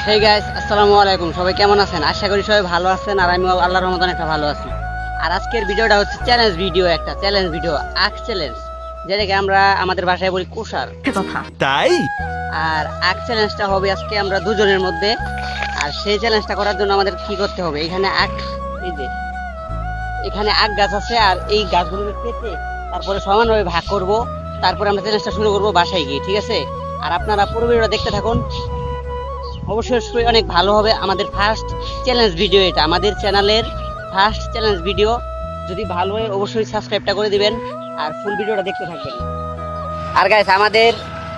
Hey guys, আসসালামু আলাইকুম। সবাই কেমন আছেন? আশা করি সবাই ভালো আছেন, আর আমিও আল্লাহর রহমতে অনেকটা ভালো আছি। আর আজকের ভিডিওটা হচ্ছে চ্যালেঞ্জ ভিডিও, একটা চ্যালেঞ্জ ভিডিও, আখ চ্যালেঞ্জ, যেটাকে আমরা আমাদের ভাষায় বলি কুষার কথা। তাই আর আখ চ্যালেঞ্জটা হবে আজকে আমরা দুজনের মধ্যে। আর সেই চ্যালেঞ্জটা করার জন্য আমাদের কি করতে হবে, এখানে আখ, এই যে এখানে আখ গাছ আছে, আর এই গাছগুলোকে কেটে তারপরে সমানভাবে ভাগ করব। তারপরে আমরা চ্যালেঞ্জটা শুরু করব বাসায় গিয়ে, ঠিক আছে? আর আপনারা পুরো ভিডিওটা দেখতে থাকুন, অবশ্যই অনেক ভালো হবে। আমাদের ফার্স্ট চ্যালেঞ্জ ভিডিও, এটা আমাদের চ্যানেলের ফার্স্ট চ্যালেঞ্জ ভিডিও। যদি ভালো হয় অবশ্যই সাবস্ক্রাইবটা করে দিবেন আর ফুল ভিডিওটা দেখতে থাকবেন। আর গাইস, আমাদের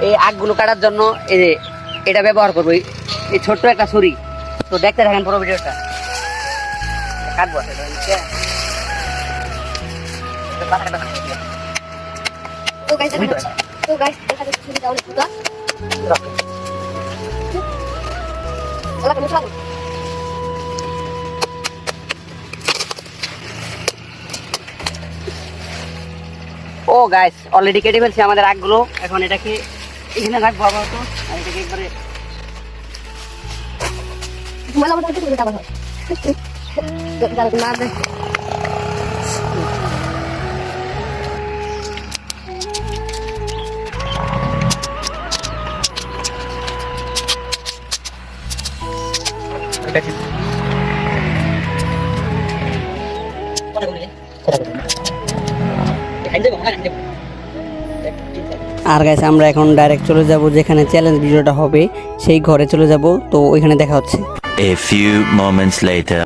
এই আখগুলো কাটার জন্য এই যে এটা ব্যবহার করবো, এই ছোট্ট একটা ছুরি। তো দেখতে থাকেন পুরো ভিডিওটা। কাটবো ও গাইস, অলরেডি কেটে ফেলছি আমাদের আখগুলো। এখন এটাকে এখানে রাখবো আপাতত, আর এটাকে একবারে আর গাইস, আমরা এখন ডাইরেক্ট চলে যাব যেখানে চ্যালেঞ্জ ভিডিওটা হবে, সেই ঘরে চলে যাব। তো ওইখানে দেখা হচ্ছে। A few moments later.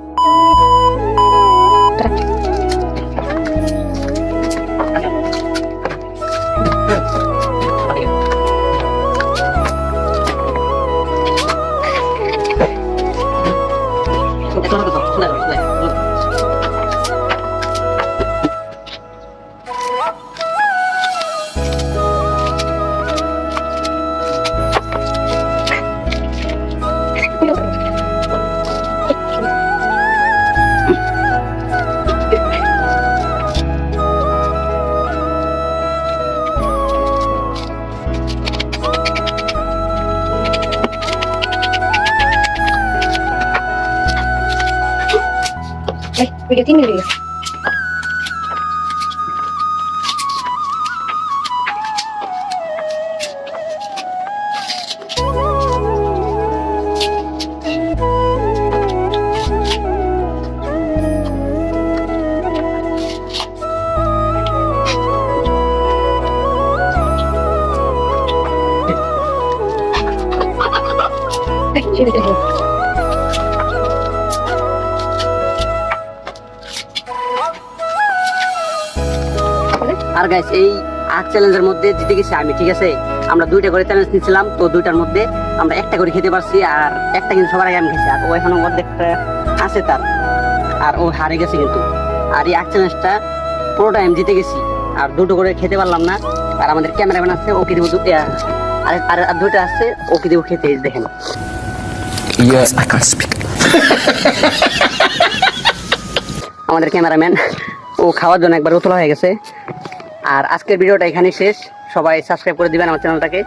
Video 3 minutes. R guys, এই আখ চ্যালেঞ্জের মধ্যে জিতে গেছি আমি, ঠিক আছে? আমরা দুইটা করে চ্যালেঞ্জ নিয়েছিলাম, তো দুইটার মধ্যে আমরা একটা করে খেতে পারছি, আর একটা কিন্তু সবার আগে আমি খেয়েছি। আর ও এখনো অর্ধেকটা আছে তার, আর ও হারে গেছে কিন্তু। আর এই আখ চ্যালেঞ্জটা পুরোটা আমি জিতে গেছি, আর দুটো করে খেতে পারলাম না। আর আমাদের ক্যামেরাম্যান আছে, ওকে দিব আর দুইটা আছে, ওকে দিব খেতে। দেখেন, Yes, I can't speak. আমাদের ক্যামেরাম্যান ও খাওয়ার জন্য একবার উতলা হয়ে গেছে। আর আজকের ভিডিওটা এখানেই শেষ। সবাই সাবস্ক্রাইব করে দিবেন আমার চ্যানেলটাকে।